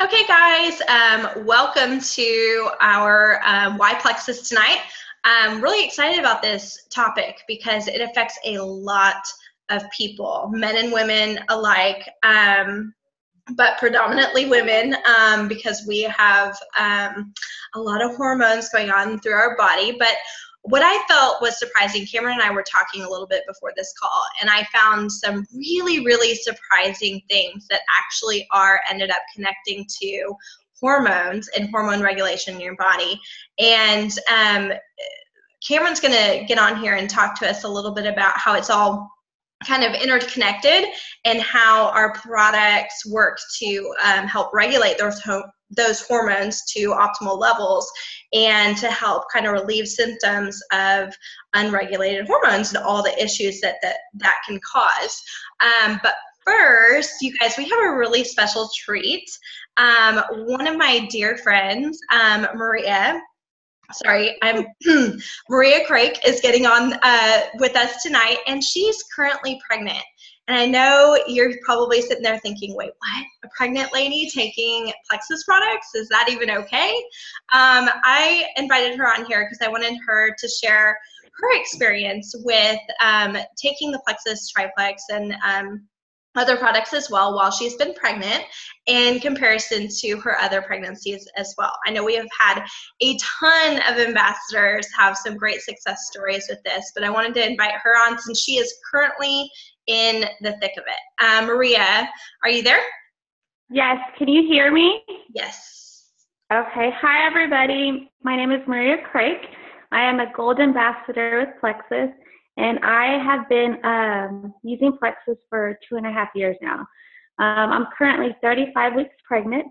Okay, guys, welcome to our Why Plexus tonight. I'm really excited about this topic because it affects a lot of people, men and women alike, but predominantly women because we have a lot of hormones going on through our body. But what I felt was surprising, Cameron and I were talking a little bit before this call, and I found some really, really surprising things that actually ended up connecting to hormones and hormone regulation in your body. And Cameron's going to get on here and talk to us a little bit about how it's all kind of interconnected and how our products work to help regulate those hormones to optimal levels and to help kind of relieve symptoms of unregulated hormones and all the issues that can cause. But first, you guys, we have a really special treat. One of my dear friends, Maria Craik is getting on with us tonight, and she's currently pregnant. And I know you're probably sitting there thinking, wait, what? A pregnant lady taking Plexus products? Is that even okay? I invited her on here because I wanted her to share her experience with taking the Plexus Triplex and other products as well while she's been pregnant in comparison to her other pregnancies as well. I know we have had a ton of ambassadors have some great success stories with this, but I wanted to invite her on since she is currently in the thick of it. Maria, are you there? Yes, can you hear me? Yes. Okay, hi everybody. My name is Maria Craik. I am a gold ambassador with Plexus, and I have been using Plexus for 2.5 years now. I'm currently 35 weeks pregnant,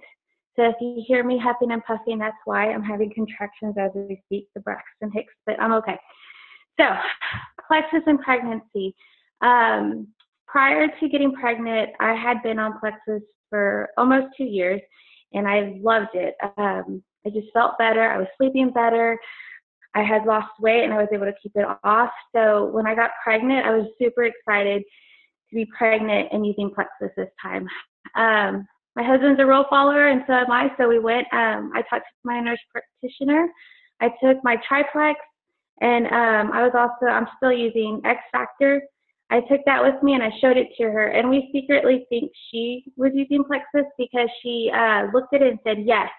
so if you hear me huffing and puffing, that's why. I'm having contractions as we speak, the Braxton Hicks, but I'm okay. So, Plexus and pregnancy. Prior to getting pregnant, I had been on Plexus for almost 2 years, and I loved it. I just felt better. I was sleeping better. I had lost weight, and I was able to keep it off. So when I got pregnant, I was super excited to be pregnant and using Plexus this time. My husband's a rule follower, and so am I. So we went. I talked to my nurse practitioner. I took my triplex, and I'm still using X Factor. I took that with me and I showed it to her, and we secretly think she was using Plexus because she looked at it and said yes,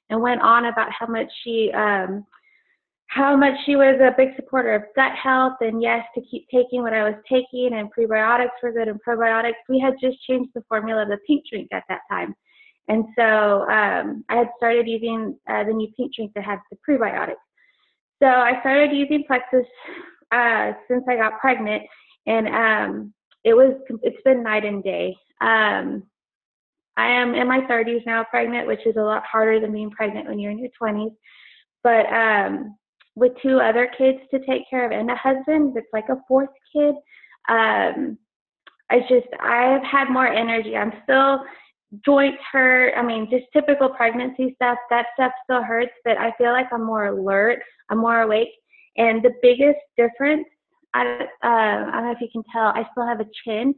and went on about how much she was a big supporter of gut health, and yes, to keep taking what I was taking, and prebiotics were good and probiotics. We had just changed the formula of the pink drink at that time, and so I had started using the new pink drink that had the prebiotics. So I started using Plexus since I got pregnant. And it's been night and day. I am in my 30s now pregnant, which is a lot harder than being pregnant when you're in your 20s. But with 2 other kids to take care of and a husband, it's like a 4th kid. I have had more energy. I'm still joints hurt. I mean, just typical pregnancy stuff. That stuff still hurts, but I feel like I'm more alert. I'm more awake. And the biggest difference, I don't know if you can tell, I still have a chin.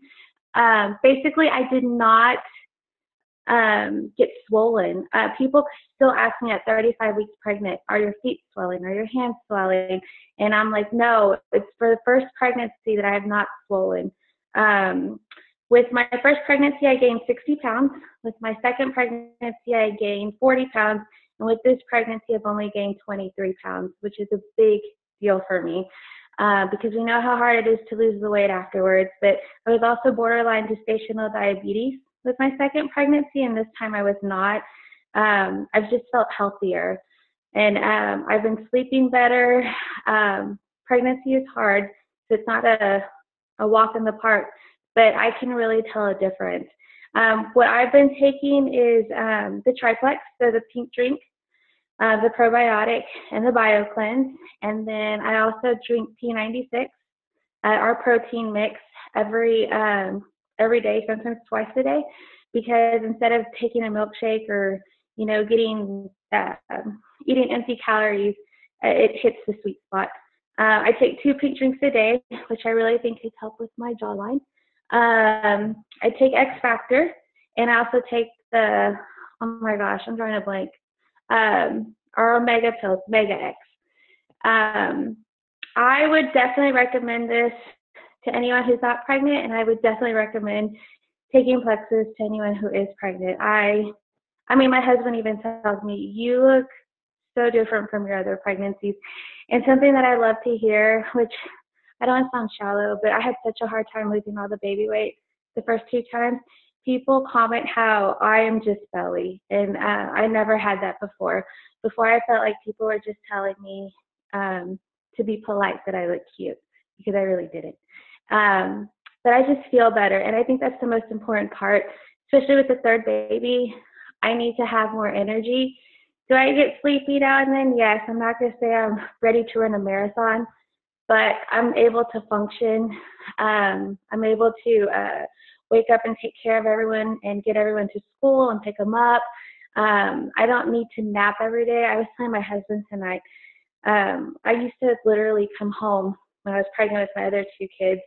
Basically, I did not get swollen. People still ask me at 35 weeks pregnant, are your feet swelling? Are your hands swelling? And I'm like, no, it's for the first pregnancy that I have not swollen. With my first pregnancy, I gained 60 pounds. With my second pregnancy, I gained 40 pounds. And with this pregnancy, I've only gained 23 pounds, which is a big deal for me. Because we know how hard it is to lose the weight afterwards. But I was also borderline gestational diabetes with my second pregnancy, and this time I was not. I've just felt healthier, and I've been sleeping better. Pregnancy is hard, so it's not a walk in the park, but I can really tell a difference. What I've been taking is the triplex, so the pink drink, the probiotic, and the BioCleanse. And then I also drink P96, our protein mix, every day, sometimes twice a day, because instead of taking a milkshake or, getting eating empty calories, it hits the sweet spot. I take 2 pink drinks a day, which I really think could help with my jawline. I take X Factor, and I also take the oh my gosh, I'm drawing a blank. Or omega pills, Mega X. I would definitely recommend this to anyone who's not pregnant, and I would definitely recommend taking Plexus to anyone who is pregnant. I mean, my husband even tells me, you look so different from your other pregnancies. And something that I love to hear, which I don't want to sound shallow, but I had such a hard time losing all the baby weight the first 2 times. People comment how I am just belly, and I never had that before. Before, I felt like people were just telling me to be polite that I look cute, because I really didn't. But I just feel better, and I think that's the most important part, especially with the 3rd baby. I need to have more energy. Do I get sleepy now and then? Yes. I'm not going to say I'm ready to run a marathon, but I'm able to function. I'm able to wake up and take care of everyone and get everyone to school and pick them up. I don't need to nap every day. I was telling my husband tonight, I used to literally come home when I was pregnant with my other 2 kids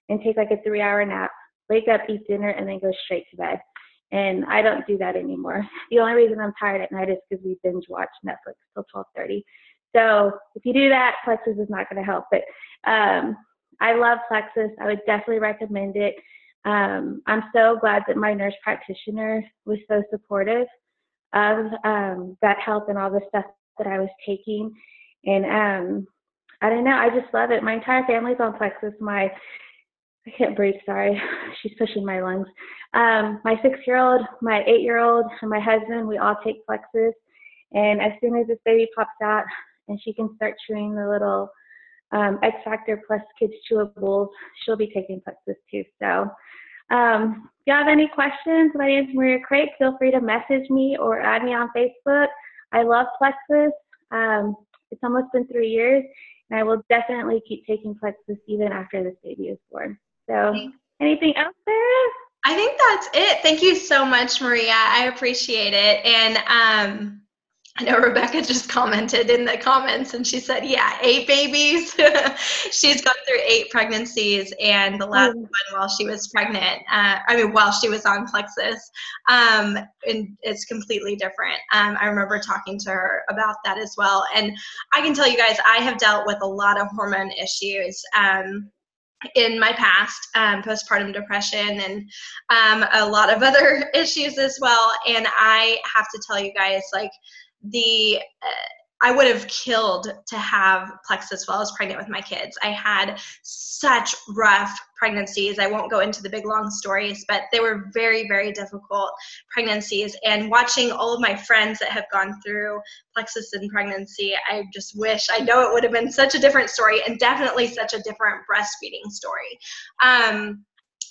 and take like a 3-hour nap, wake up, eat dinner, and then go straight to bed. And I don't do that anymore. The only reason I'm tired at night is because we binge watch Netflix till 12:30. So if you do that, Plexus is not going to help. But I love Plexus. I would definitely recommend it. I'm so glad that my nurse practitioner was so supportive of that help and all the stuff that I was taking. And I don't know, I just love it. My entire family's on Plexus. I can't breathe, sorry. She's pushing my lungs. My 6-year-old, my 8-year-old, and my husband, we all take Plexus. And as soon as this baby pops out and she can start chewing the little X Factor Plus Kids chewables, she'll be taking Plexus too. So if you have any questions, my name is Maria Craig. Feel free to message me or add me on Facebook. I love Plexus. It's almost been 3 years, and I will definitely keep taking Plexus even after this baby is born. So anything else, Sarah? I think that's it. Thank you so much, Maria. I appreciate it. And I know Rebecca just commented in the comments, and she said, yeah, 8 babies. She's gone through 8 pregnancies, and the last one while she was pregnant, while she was on Plexus, and it's completely different. I remember talking to her about that as well. And I can tell you guys, I have dealt with a lot of hormone issues in my past, postpartum depression and a lot of other issues as well. And I have to tell you guys, like, I would have killed to have Plexus while I was pregnant with my kids. I had such rough pregnancies. I won't go into the big long stories, but they were very, very difficult pregnancies. And watching all of my friends that have gone through Plexus in pregnancy, I just wish, I know it would have been such a different story, and definitely such a different breastfeeding story.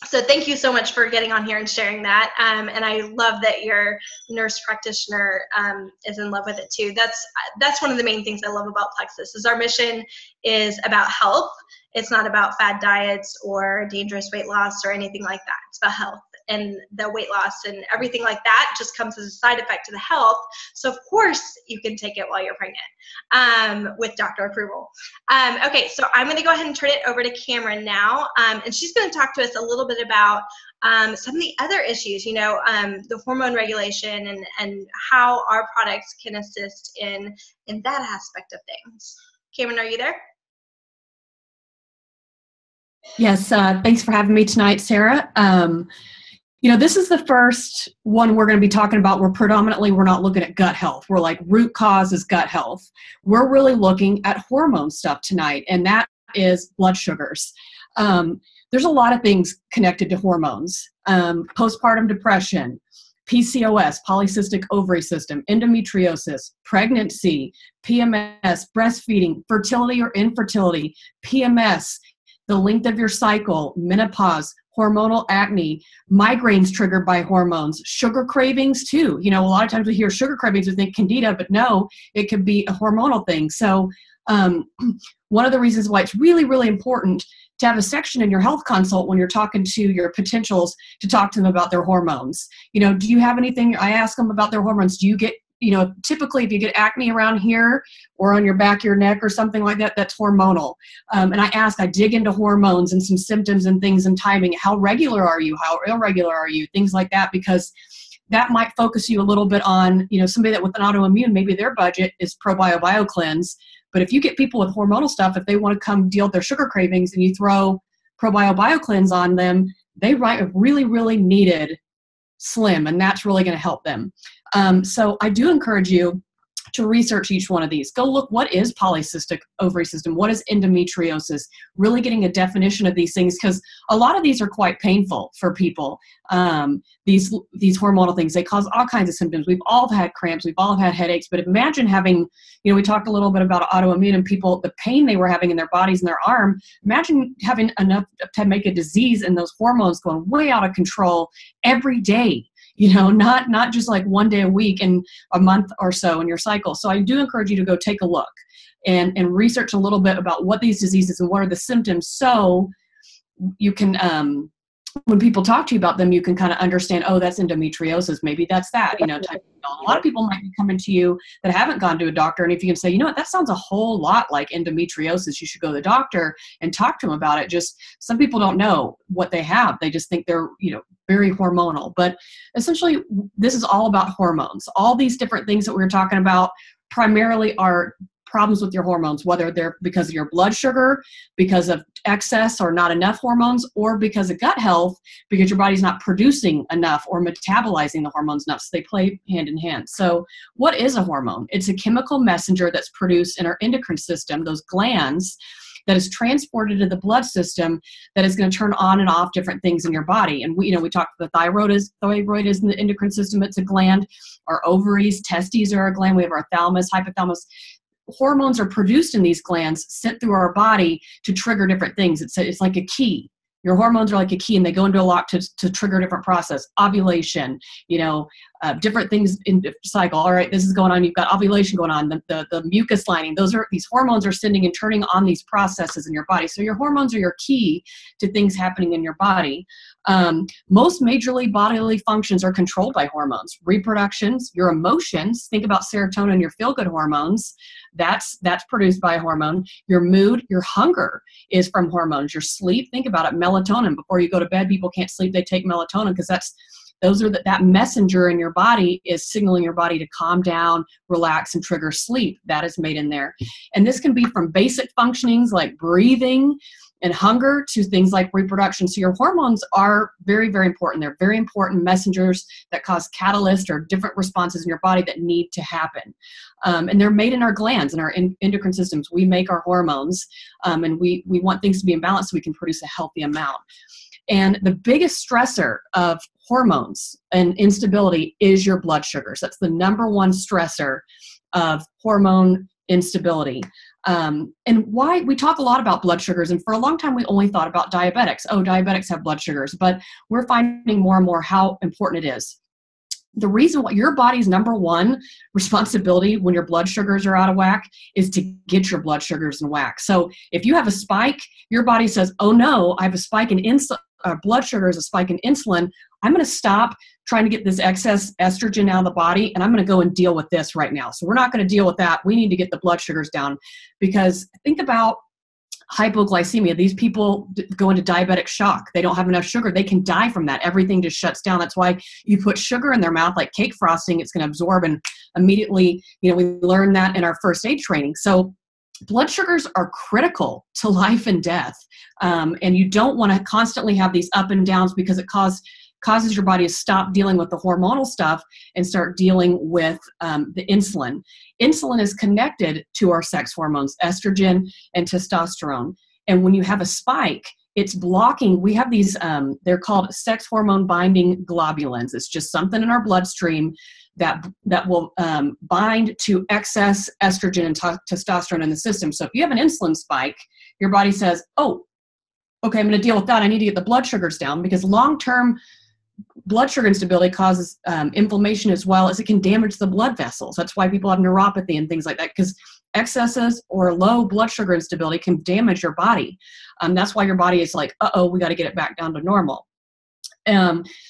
So thank you so much for getting on here and sharing that. And I love that your nurse practitioner is in love with it too. That's one of the main things I love about Plexus, is our mission is about health. It's not about fad diets or dangerous weight loss or anything like that. It's about health, and the weight loss and everything like that just comes as a side effect to the health. So of course you can take it while you're pregnant with doctor approval. Okay, so I'm going to go ahead and turn it over to Cameron now, and she's going to talk to us a little bit about some of the other issues, the hormone regulation and how our products can assist in that aspect of things. Cameron, are you there? Yes, thanks for having me tonight, Sarah. This is the first one we're going to be talking about where predominantly we're not looking at gut health. We're like, root cause is gut health. We're really looking at hormone stuff tonight, and that is blood sugars. There's a lot of things connected to hormones. Postpartum depression, PCOS, polycystic ovary system, endometriosis, pregnancy, PMS, breastfeeding, fertility or infertility, PMS, the length of your cycle, menopause, hormonal acne, migraines triggered by hormones, sugar cravings too. A lot of times we hear sugar cravings, we think candida, but no, it could be a hormonal thing. So one of the reasons why it's really, really important to have a section in your health consult when you're talking to your potentials to talk to them about their hormones. Do you have anything? I ask them about their hormones. Do you get, typically if you get acne around here or on your back of your neck or something like that, that's hormonal. And I dig into hormones and some symptoms and things and timing. How regular are you? How irregular are you? Things like that, because that might focus you a little bit on, somebody that with an autoimmune, maybe their budget is probio cleanse. But if you get people with hormonal stuff, if they want to come deal with their sugar cravings and you throw probio cleanse on them, they might have really, really needed Slim, and that's really going to help them. So I do encourage you to research each one of these. Go look, what is polycystic ovary system? What is endometriosis? Really getting a definition of these things, because a lot of these are quite painful for people. These hormonal things, they cause all kinds of symptoms. We've all had cramps, we've all had headaches, but imagine having, we talked a little bit about autoimmune and people, the pain they were having in their bodies and their arm. Imagine having enough to make a disease and those hormones going way out of control every day. Not just like one day a week and a month or so in your cycle. So I do encourage you to go take a look and research a little bit about what these diseases and what are the symptoms, so you can, when people talk to you about them, you can kind of understand, oh, that's endometriosis. Maybe that's that, type. A lot of people might be coming to you that haven't gone to a doctor. And if you can say, that sounds a whole lot like endometriosis, you should go to the doctor and talk to them about it. Just some people don't know what they have. They just think they're, very hormonal. But essentially, this is all about hormones. All these different things that we were talking about primarily are problems with your hormones, whether they're because of your blood sugar, because of excess or not enough hormones, or because of gut health, because your body's not producing enough or metabolizing the hormones enough. So they play hand in hand. So what is a hormone? It's a chemical messenger that's produced in our endocrine system, those glands, that is transported to the blood system, that is going to turn on and off different things in your body. And we talked about the thyroid is in the endocrine system. It's a gland. Our ovaries, testes are a gland. We have our thalamus, hypothalamus. Hormones are produced in these glands, sent through our body to trigger different things. It's like a key. Your hormones are like a key, and they go into a lock to trigger a different process. Ovulation, different things in the cycle. All right, this is going on. You've got ovulation going on. The mucus lining. These hormones are sending and turning on these processes in your body. So your hormones are your key to things happening in your body. Most majorly bodily functions are controlled by hormones. Reproductions, your emotions. Think about serotonin, your feel-good hormones. That's produced by a hormone. Your mood, your hunger is from hormones. Your sleep, think about it, melatonin. Before you go to bed, people can't sleep, they take melatonin because that messenger in your body is signaling your body to calm down, relax, and trigger sleep. That is made in there. And this can be from basic functionings like breathing and hunger to things like reproduction. So your hormones are very, very important. They're very important messengers that cause catalysts or different responses in your body that need to happen. And they're made in our glands and our endocrine systems. We make our hormones, and we want things to be in balance so we can produce a healthy amount. And the biggest stressor of hormones and instability is your blood sugars. That's the number one stressor of hormone instability. And why we talk a lot about blood sugars, and for a long time we only thought about diabetics. Oh, diabetics have blood sugars, but we're finding more and more how important it is. The reason why your body's number one responsibility when your blood sugars are out of whack is to get your blood sugars in whack. So if you have a spike, your body says, oh no, I have a spike in blood sugar is a spike in insulin. I'm going to stop trying to get this excess estrogen out of the body, and I'm going to go and deal with this right now. So we're not going to deal with that. We need to get the blood sugars down, because think about hypoglycemia. These people go into diabetic shock. They don't have enough sugar. They can die from that. Everything just shuts down. That's why you put sugar in their mouth like cake frosting. It's going to absorb, and immediately, we learn that in our first aid training. So blood sugars are critical to life and death. And you don't want to constantly have these up and downs, because it causes your body to stop dealing with the hormonal stuff and start dealing with the insulin. Insulin is connected to our sex hormones, estrogen and testosterone. And when you have a spike, it's blocking. We have these, they're called sex hormone binding globulins. It's just something in our bloodstream that will bind to excess estrogen and testosterone in the system. So if you have an insulin spike, your body says, oh, okay, I'm going to deal with that. I need to get the blood sugars down, because long-term blood sugar instability causes inflammation, as well as it can damage the blood vessels. That's why people have neuropathy and things like that, because excesses or low blood sugar instability can damage your body. That's why your body is like, uh-oh, we got to get it back down to normal.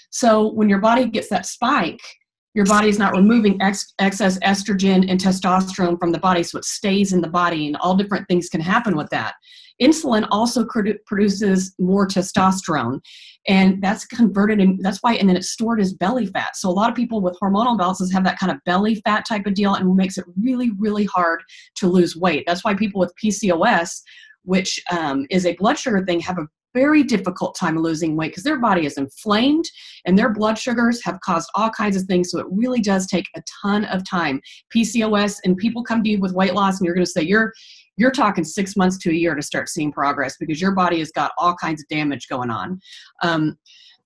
So when your body gets that spike, your body is not removing excess estrogen and testosterone from the body, so it stays in the body, and all different things can happen with that. Insulin also produces more testosterone, and that's converted, and that's why, and then it's stored as belly fat. So a lot of people with hormonal imbalances have that kind of belly fat type of deal, and makes it really, really hard to lose weight. That's why people with PCOS, which is a blood sugar thing, have a very difficult time losing weight because their body is inflamed and their blood sugars have caused all kinds of things. So it really does take a ton of time. PCOS, and people come to you with weight loss and you're going to say you're talking 6 months to a year to start seeing progress because your body has got all kinds of damage going on.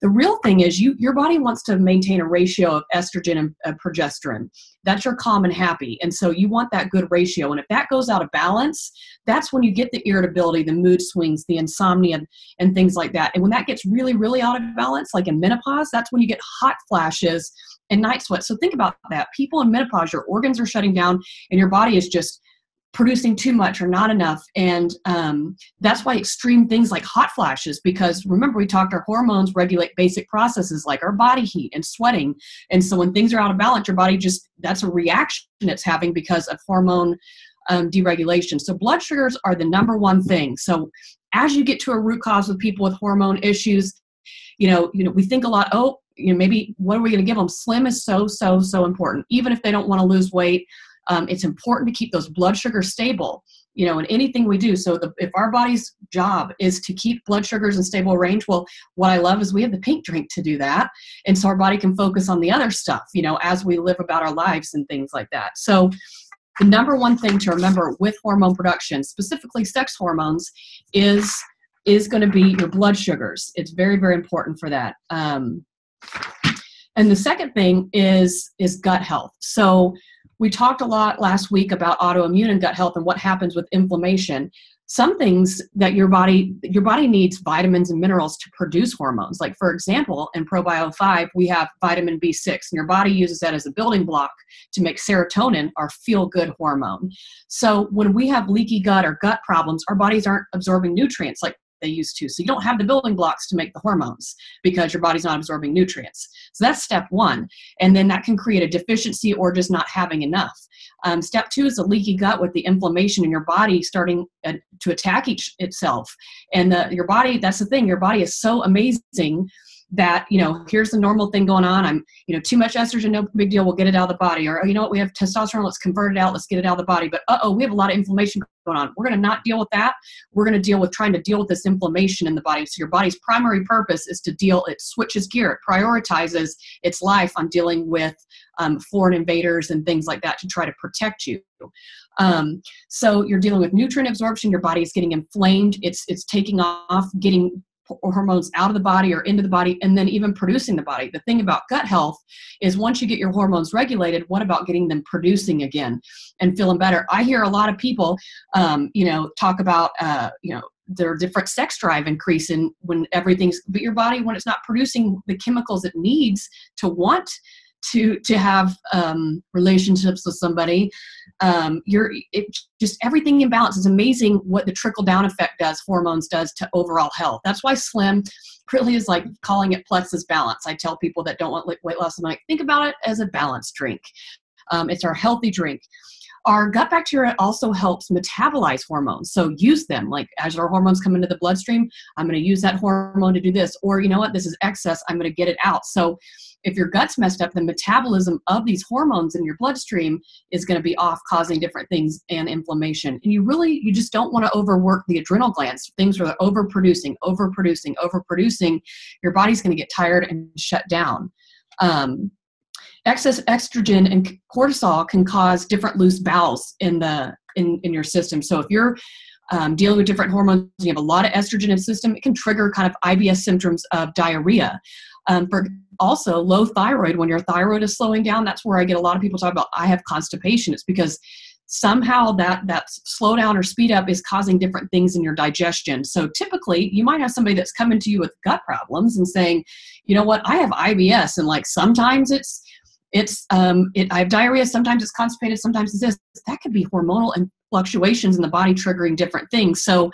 The real thing is your body wants to maintain a ratio of estrogen and progesterone. That's your calm and happy. And so you want that good ratio. And if that goes out of balance, that's when you get the irritability, the mood swings, the insomnia, and things like that. And when that gets really, really out of balance, like in menopause, that's when you get hot flashes and night sweats. So think about that. People in menopause, your organs are shutting down and your body is just producing too much or not enough. And that's why extreme things like hot flashes, because remember we talked, our hormones regulate basic processes like our body heat and sweating. And so when things are out of balance, your body that's a reaction it's having because of hormone deregulation. So blood sugars are the number one thing. So as you get to a root cause with people with hormone issues, we think a lot, maybe what are we going to give them? Slim is so important. Even if they don't want to lose weight, it's important to keep those blood sugars stable, in anything we do. So if our body's job is to keep blood sugars in stable range, well, what I love is we have the pink drink to do that. And so our body can focus on the other stuff, as we live about our lives and things like that. So the number one thing to remember with hormone production, specifically sex hormones, is going to be your blood sugars. It's very, very important for that. And the second thing is gut health. So we talked a lot last week about autoimmune and gut health and what happens with inflammation. Some things that your body needs vitamins and minerals to produce hormones. Like for example, in Probio 5, we have vitamin B6, and your body uses that as a building block to make serotonin, our feel-good hormone. So when we have leaky gut or gut problems, our bodies aren't absorbing nutrients like they used to. So you don't have the building blocks to make the hormones because your body's not absorbing nutrients. So that's step one. And then that can create a deficiency or just not having enough. Step two is a leaky gut with the inflammation in your body starting to attack itself. And your body, that's the thing, your body is so amazing that, here's the normal thing going on. I'm, too much estrogen, no big deal. We'll get it out of the body. Or, we have testosterone. Let's convert it out. Let's get it out of the body. But, we have a lot of inflammation going on. We're going to not deal with that. We're going to trying to deal with this inflammation in the body. So your body's primary purpose is it switches gear. It prioritizes its life on dealing with foreign invaders and things like that to try to protect you. So you're dealing with nutrient absorption. Your body is getting inflamed. It's taking off, getting hormones out of the body or into the body, and then even producing the body. The thing about gut health is once you get your hormones regulated, what about getting them producing again and feeling better? I hear a lot of people, talk about, their different sex drive increasing but your body, when it's not producing the chemicals it needs to want to have relationships with somebody, just everything in balance. Is amazing what the trickle down effect hormones does to overall health. That's why Slim really is like calling it Plexus balance. I tell people that don't want weight loss, I'm like, think about it as a balanced drink. It's our healthy drink. Our gut bacteria also helps metabolize hormones. So use them, like as our hormones come into the bloodstream, I'm going to use that hormone to do this. Or this is excess, I'm going to get it out. So if your gut's messed up, the metabolism of these hormones in your bloodstream is going to be off, causing different things and inflammation. And you just don't want to overwork the adrenal glands. Things are overproducing. Your body's going to get tired and shut down. Excess estrogen and cortisol can cause different loose bowels in your system. So if you're dealing with different hormones, you have a lot of estrogen in the system, it can trigger kind of IBS symptoms of diarrhea. For also low thyroid, when your thyroid is slowing down, that's where I get a lot of people talk about, I have constipation. It's because somehow that slowdown or speed up is causing different things in your digestion. So typically you might have somebody that's coming to you with gut problems and saying, you know what, I have IBS, and like sometimes I have diarrhea, sometimes it's constipated, sometimes it's this. That could be hormonal and fluctuations in the body triggering different things. So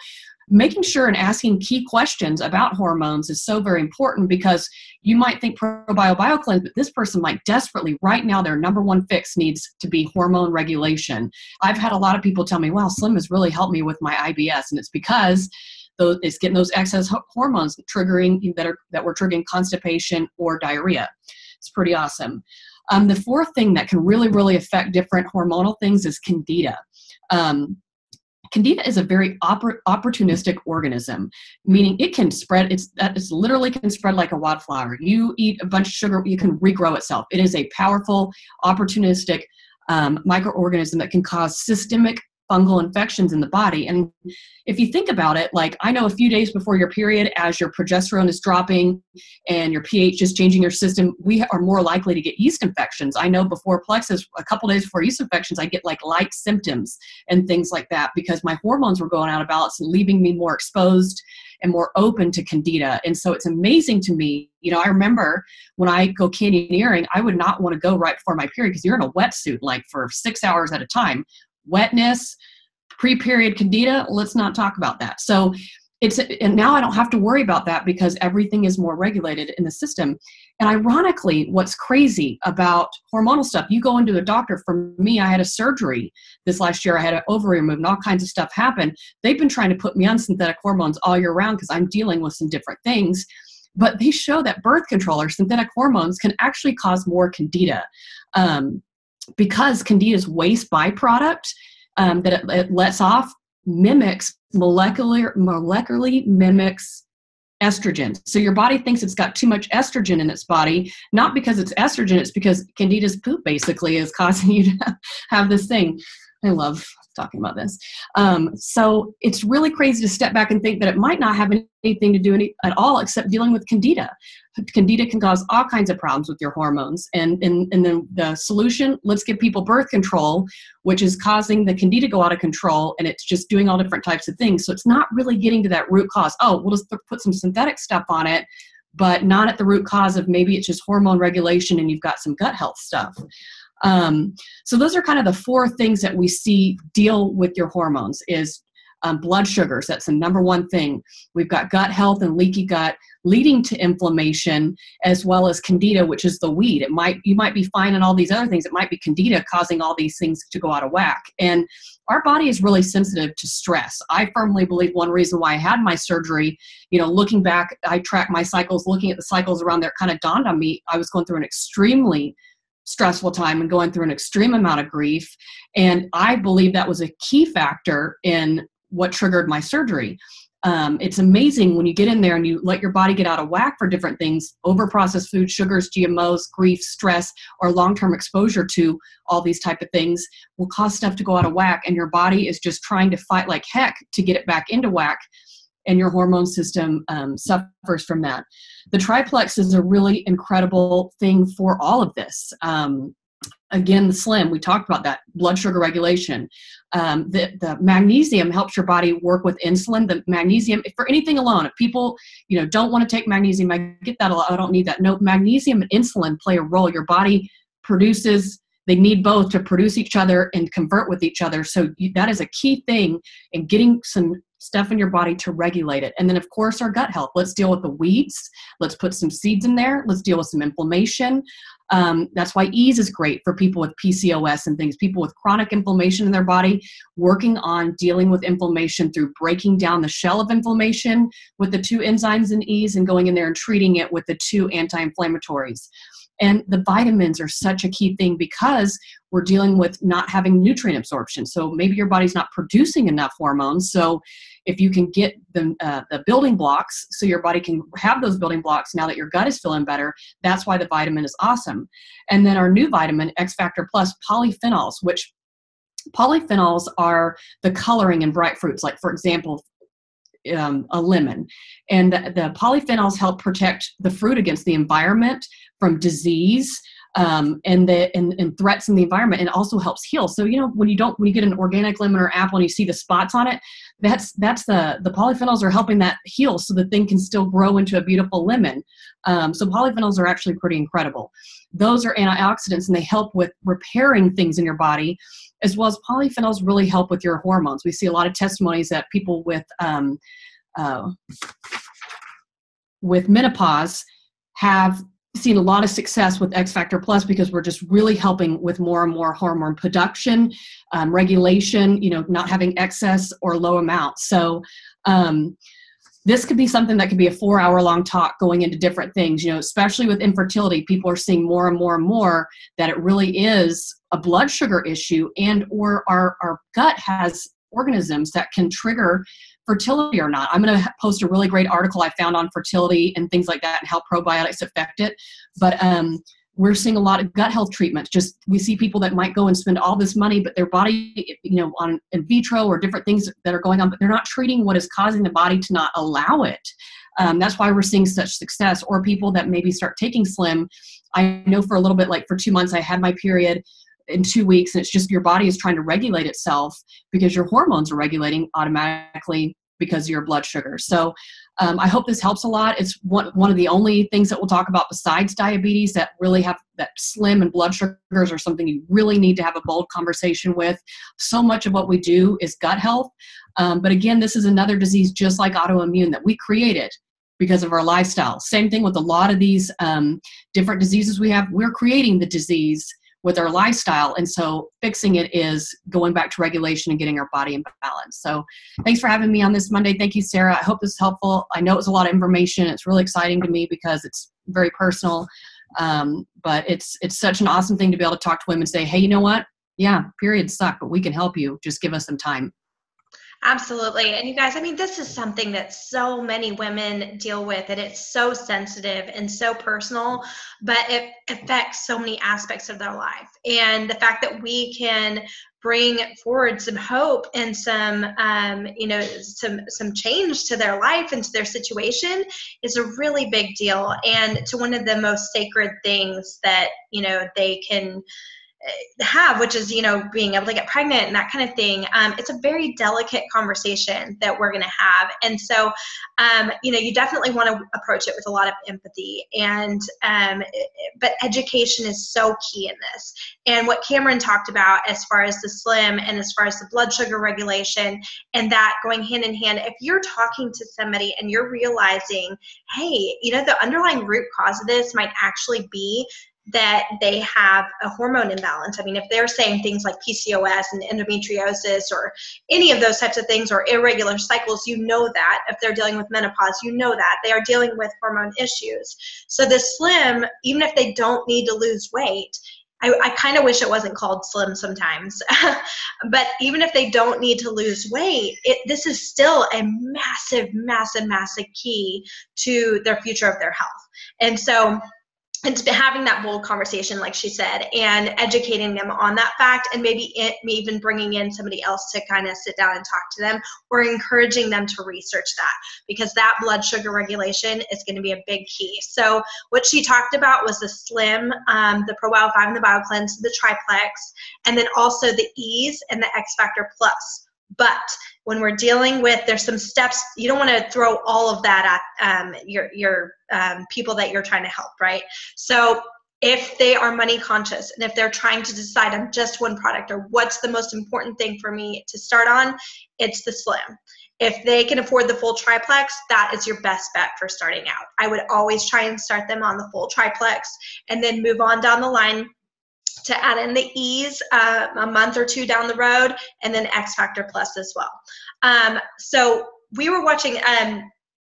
making sure and asking key questions about hormones is so very important, because you might think ProBio cleanse, but this person might desperately right now, their number one fix needs to be hormone regulation. I've had a lot of people tell me, wow, Slim has really helped me with my IBS. And it's because it's getting those excess hormones triggering that were triggering constipation or diarrhea. It's pretty awesome. The fourth thing that can really, really affect different hormonal things is Candida. Candida is a very opportunistic organism, meaning it can spread. It's literally can spread like a wildflower. You eat a bunch of sugar, you can regrow itself. It is a powerful, opportunistic microorganism that can cause systemic fungal infections in the body. And if you think about it, like I know a few days before your period, as your progesterone is dropping and your pH is changing your system, we are more likely to get yeast infections. I know before Plexus, a couple days before yeast infections, I get like light symptoms and things like that because my hormones were going out of balance and leaving me more exposed and more open to Candida. And so it's amazing to me. You know, I remember when I go canyoneering, I would not want to go right before my period because you're in a wetsuit like for 6 hours at a time. Wetness, pre-period Candida, let's not talk about that. So and now I don't have to worry about that because everything is more regulated in the system. And ironically, what's crazy about hormonal stuff, you go into a doctor. For me, I had a surgery this last year. I had an ovary removed and all kinds of stuff happened. They've been trying to put me on synthetic hormones all year round because I'm dealing with some different things. But they show that birth control or synthetic hormones can actually cause more Candida. Because Candida's waste byproduct that it lets off molecularly mimics estrogen. So your body thinks it's got too much estrogen in its body, not because it's estrogen, it's because Candida's poop basically is causing you to have this thing. I love talking about this. So it's really crazy to step back and think that it might not have anything to do at all except dealing with Candida. Candida can cause all kinds of problems with your hormones. And then the solution, let's give people birth control, which is causing the Candida to go out of control, and it's just doing all different types of things. So it's not really getting to that root cause. Oh, we'll just put some synthetic stuff on it, but not at the root cause of maybe it's just hormone regulation and you've got some gut health stuff. So those are kind of the four things that we see deal with your hormones is blood sugars. That's the number one thing. We've got gut health and leaky gut leading to inflammation, as well as Candida, which is the weed. You might be fine in all these other things. It might be Candida causing all these things to go out of whack. And our body is really sensitive to stress. I firmly believe one reason why I had my surgery, you know, looking back, I track my cycles, looking at the cycles around there, kind of dawned on me, I was going through an extremely stressful time and going through an extreme amount of grief. And I believe that was a key factor in what triggered my surgery. It's amazing when you get in there and you let your body get out of whack for different things, over-processed food, sugars, GMOs, grief, stress, or long-term exposure to all these type of things will cause stuff to go out of whack. And your body is just trying to fight like heck to get it back into whack. And your hormone system suffers from that. The triplex is a really incredible thing for all of this. Again, the Slim, we talked about that, blood sugar regulation. The magnesium helps your body work with insulin. The magnesium, for anything alone, if people don't want to take magnesium, I get that a lot, I don't need that. No, magnesium and insulin play a role. Your body produces, they need both to produce each other and convert with each other. So that is a key thing in getting some stuff in your body to regulate it. And then of course our gut health. Let's deal with the weeds. Let's put some seeds in there. Let's deal with some inflammation. That's why EASE is great for people with PCOS and things, people with chronic inflammation in their body, working on dealing with inflammation through breaking down the shell of inflammation with the 2 enzymes in EASE and going in there and treating it with the 2 anti-inflammatories. And the vitamins are such a key thing because we're dealing with not having nutrient absorption. So maybe your body's not producing enough hormones. So if you can get the building blocks so your body can have those building blocks now that your gut is feeling better, that's why the vitamin is awesome. And then our new vitamin, X Factor Plus, polyphenols, which polyphenols are the coloring in bright fruits. Like for example, a lemon. And the polyphenols help protect the fruit against the environment, from disease, and threats in the environment, and also helps heal. So, when you get an organic lemon or apple and you see the spots on it, that's the polyphenols are helping that heal so the thing can still grow into a beautiful lemon. So polyphenols are actually pretty incredible. Those are antioxidants, and they help with repairing things in your body, as well as polyphenols really help with your hormones. We see a lot of testimonies that people with menopause have seen a lot of success with X Factor Plus, because we're just really helping with more and more hormone production, regulation, not having excess or low amounts. So this could be something that could be a 4-hour-long talk going into different things, especially with infertility. People are seeing more and more and more that it really is a blood sugar issue, and or our gut has organisms that can trigger fertility or not. I'm going to post a really great article I found on fertility and things like that and how probiotics affect it. But we're seeing a lot of gut health treatments. Just we see people that might go and spend all this money, but their body, on in vitro or different things that are going on, but they're not treating what is causing the body to not allow it. That's why we're seeing such success. Or people that maybe start taking Slim. I know for a little bit, like for 2 months, I had my period in 2 weeks, and it's just your body is trying to regulate itself because your hormones are regulating automatically because of your blood sugar. So I hope this helps a lot. It's one of the only things that we'll talk about besides diabetes that really have that Slim and blood sugars are something you really need to have a bold conversation with. So much of what we do is gut health. But again, this is another disease just like autoimmune that we created because of our lifestyle. Same thing with a lot of these different diseases we have. We're creating the disease with our lifestyle. And so fixing it is going back to regulation and getting our body in balance. So thanks for having me on this Monday. Thank you, Sarah. I hope this is helpful. I know it was a lot of information. It's really exciting to me because it's very personal. But it's such an awesome thing to be able to talk to women and say, hey, you know what? Yeah, periods suck, but we can help you. Just give us some time. Absolutely. And you guys, this is something that so many women deal with, and it's so sensitive and so personal, but it affects so many aspects of their life. And the fact that we can bring forward some hope and some change to their life and to their situation is a really big deal, and to one of the most sacred things that, they can have, which is, being able to get pregnant and that kind of thing. It's a very delicate conversation that we're going to have. And so, you definitely want to approach it with a lot of empathy, and, but education is so key in this. And what Cameron talked about as far as the Slim and as far as the blood sugar regulation and that going hand in hand, if you're talking to somebody and you're realizing, hey, the underlying root cause of this might actually be that they have a hormone imbalance. If they're saying things like PCOS and endometriosis or any of those types of things, or irregular cycles, that if they're dealing with menopause, that they are dealing with hormone issues. So the Slim, even if they don't need to lose weight, I kind of wish it wasn't called Slim sometimes, but even if they don't need to lose weight, this is still a massive, massive, massive key to their future of their health. And so it's having that bold conversation, like she said, and educating them on that fact, and maybe even bringing in somebody else to kind of sit down and talk to them, or encouraging them to research that, because that blood sugar regulation is going to be a big key. So what she talked about was the Slim, the ProBio 5 and the BioCleanse, the Triplex, and then also the Ease and the X Factor Plus. But when we're dealing with, there's some steps, you don't want to throw all of that at your people that you're trying to help, right? So if they are money conscious, and if they're trying to decide on just one product or what's the most important thing for me to start on, it's the Slim. If they can afford the full Triplex, that is your best bet for starting out. I would always try and start them on the full Triplex, and then move on down the line to add in the Ease a month or two down the road, and then X Factor Plus as well. So we were watching,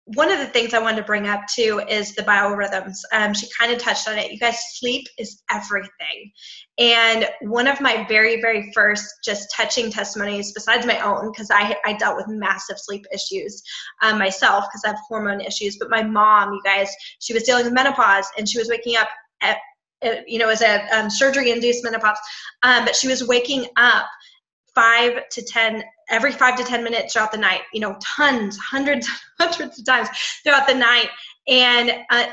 one of the things I wanted to bring up too is the biorhythms. She kind of touched on it. You guys, sleep is everything. And one of my very, very first just touching testimonies, besides my own, because I dealt with massive sleep issues myself because I have hormone issues, but my mom, you guys, she was dealing with menopause, and she was waking up at, as a surgery-induced menopause, but she was waking up every 5 to 10 minutes throughout the night, hundreds of times throughout the night. and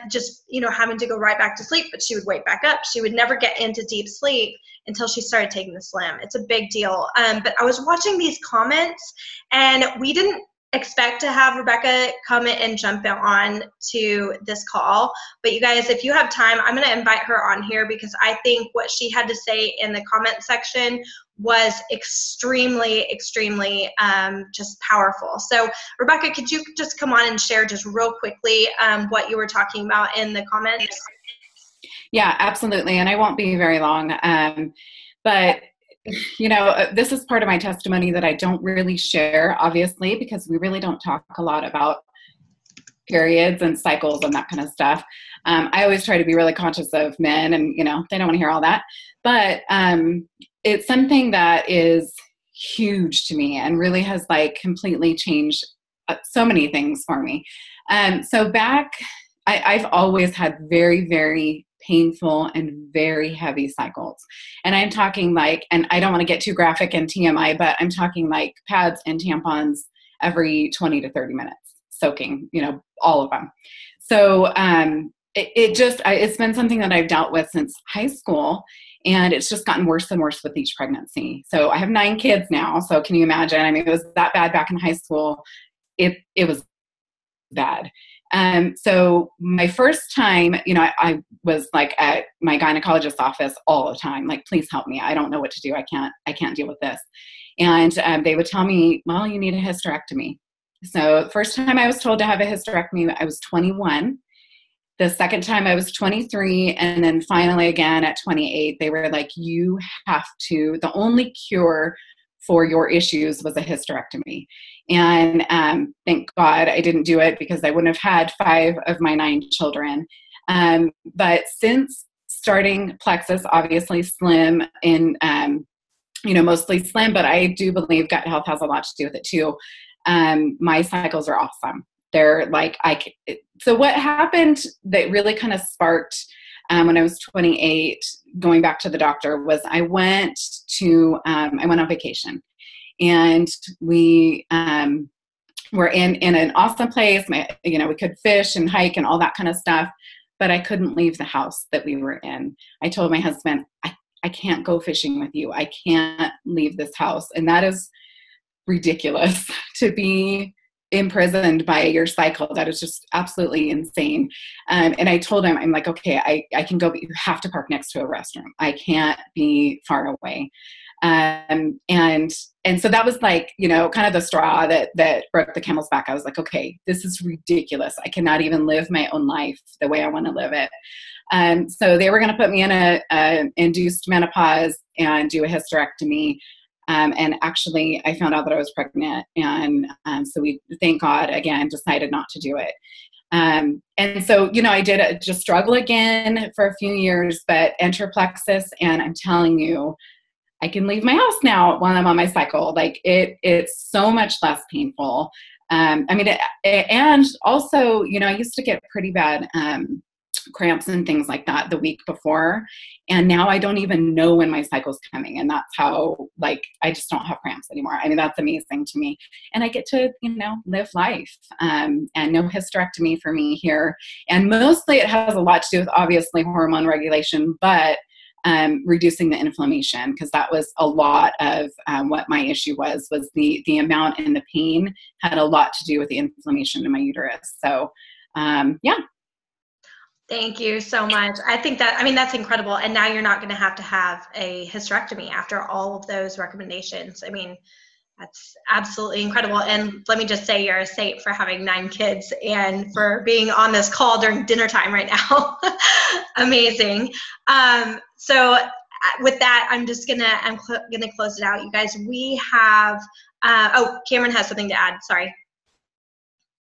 just, having to go right back to sleep, but she would wake back up. She would never get into deep sleep until she started taking the Slim. It's a big deal. But I was watching these comments, and we didn't expect to have Rebecca come in and jump on to this call. But you guys, if you have time, I'm going to invite her on here, because I think what she had to say in the comment section was extremely, extremely just powerful. So Rebecca, could you just come on and share just real quickly what you were talking about in the comments? Yeah, absolutely. And I won't be very long. But this is part of my testimony that I don't really share, obviously, because we really don't talk a lot about periods and cycles and that kind of stuff. I always try to be really conscious of men, and, they don't want to hear all that. But it's something that is huge to me and really has completely changed so many things for me. So I've always had very, very painful and very heavy cycles. And I'm talking and I don't want to get too graphic and TMI, but I'm talking pads and tampons every 20 to 30 minutes, soaking, all of them. So it's been something that I've dealt with since high school, and it's just gotten worse and worse with each pregnancy. So I have 9 kids now. So can you imagine? I mean, it was that bad back in high school. It was bad. So my first time, I was at my gynecologist's office all the time, please help me. I don't know what to do. I can't deal with this. And they would tell me, well, you need a hysterectomy. So the first time I was told to have a hysterectomy, I was 21. The second time I was 23. And then finally again at 28, they were like, you have to, the only cure for your issues was a hysterectomy. And thank God I didn't do it, because I wouldn't have had 5 of my 9 children. But since starting Plexus, obviously Slim in, mostly Slim, but I do believe gut health has a lot to do with it too. My cycles are awesome. They're so what happened that really kind of sparked when I was 28, going back to the doctor, was I went on vacation, and we were in an awesome place. We could fish and hike and all that kind of stuff, but I couldn't leave the house that we were in. I told my husband, I can't go fishing with you. I can't leave this house. And that is ridiculous, to be imprisoned by your cycle. That is just absolutely insane. And I told him, I'm like, okay, I can go, but you have to park next to a restroom. I can't be far away. And so that was kind of the straw that broke the camel's back. I was like, okay, this is ridiculous. I cannot even live my own life the way I want to live it. So they were going to put me in a induced menopause and do a hysterectomy. And actually I found out that I was pregnant. And so we, thank God, again, decided not to do it. And so, I did just struggle again for a few years, but enter Plexus, and I'm telling you, I can leave my house now while I'm on my cycle. It's so much less painful. And also, I used to get pretty bad cramps and things like that the week before. And now I don't even know when my cycle's coming. And that's how, I just don't have cramps anymore. I mean, that's amazing to me. And I get to, live life, and no hysterectomy for me here. And mostly it has a lot to do with, obviously, hormone regulation, but reducing the inflammation, because that was a lot of what my issue was the amount and the pain had a lot to do with the inflammation in my uterus. So, yeah. Thank you so much. I think that's incredible. And now you're not going to have a hysterectomy after all of those recommendations. I mean, that's absolutely incredible. And let me just say, you're a saint for having 9 kids and for being on this call during dinner time right now. Amazing. So with that, I'm gonna close it out. You guys, we have, Cameron has something to add. Sorry.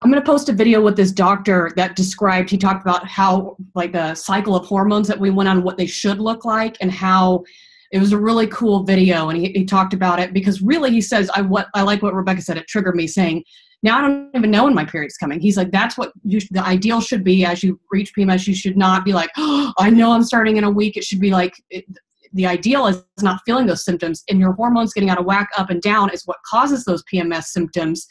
I'm going to post a video with this doctor that described, he talked about how a cycle of hormones that we went on, what they should look like, and how it was a really cool video. And he talked about it because really he says, I like what Rebecca said, it triggered me, saying, now I don't even know when my period's coming. He's like, that's what the ideal should be as you reach PMS. You should not be like, oh, I know I'm starting in a week. It should be the ideal is not feeling those symptoms, and your hormones getting out of whack up and down is what causes those PMS symptoms.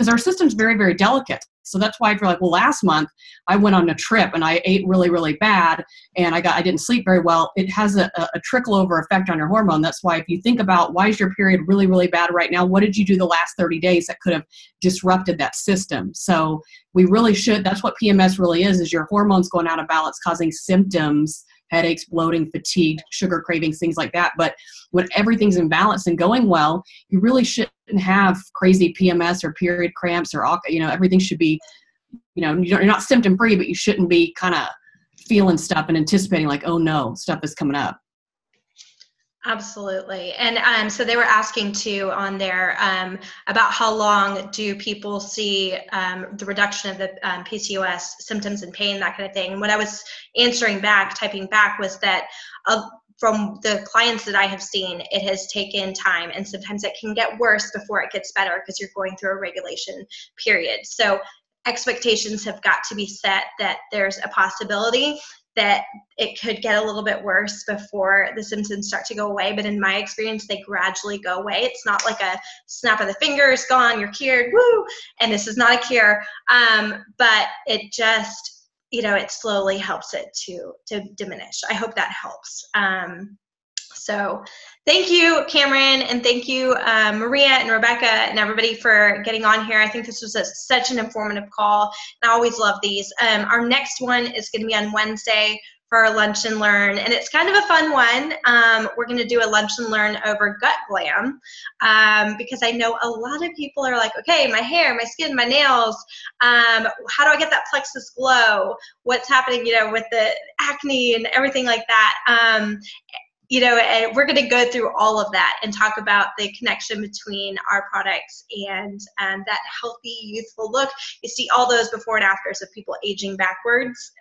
because our system's very, very delicate. So that's why if you're like, well, last month I went on a trip and I ate really, really bad and I didn't sleep very well. It has a trickle over effect on your hormone. That's why if you think about why is your period really, really bad right now, what did you do the last 30 days that could have disrupted that system? So we really should, that's what PMS really is your hormones going out of balance, causing symptoms, headaches, bloating, fatigue, sugar cravings, things like that. But when everything's in balance and going well, you really shouldn't have crazy PMS or period cramps or, everything should be, you're not symptom free, but you shouldn't be kind of feeling stuff and anticipating like, oh no, stuff is coming up. Absolutely. And so they were asking too on there about how long do people see the reduction of the PCOS symptoms and pain, that kind of thing. And what I was typing back was that from the clients that I have seen, it has taken time, and sometimes it can get worse before it gets better because you're going through a regulation period. So expectations have got to be set that there's a possibility that it could get a little bit worse before the symptoms start to go away. But in my experience, they gradually go away. It's not like a snap of the fingers, gone, you're cured, woo, and this is not a cure. But it just, it slowly helps it to diminish. I hope that helps. So thank you, Cameron, and thank you, Maria and Rebecca and everybody for getting on here. I think this was such an informative call, and I always love these. Our next one is going to be on Wednesday for our Lunch and Learn, and it's kind of a fun one. We're going to do a Lunch and Learn over gut glam, because I know a lot of people are like, okay, my hair, my skin, my nails, how do I get that plexus glow? What's happening, with the acne and everything like that? And we're going to go through all of that and talk about the connection between our products and that healthy, youthful look. You see all those before and afters of people aging backwards,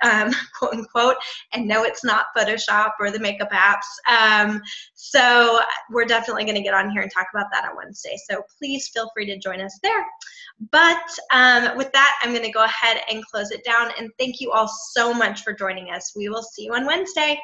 quote unquote, and no, it's not Photoshop or the makeup apps. So we're definitely going to get on here and talk about that on Wednesday. So please feel free to join us there. But with that, I'm going to go ahead and close it down. And thank you all so much for joining us. We will see you on Wednesday.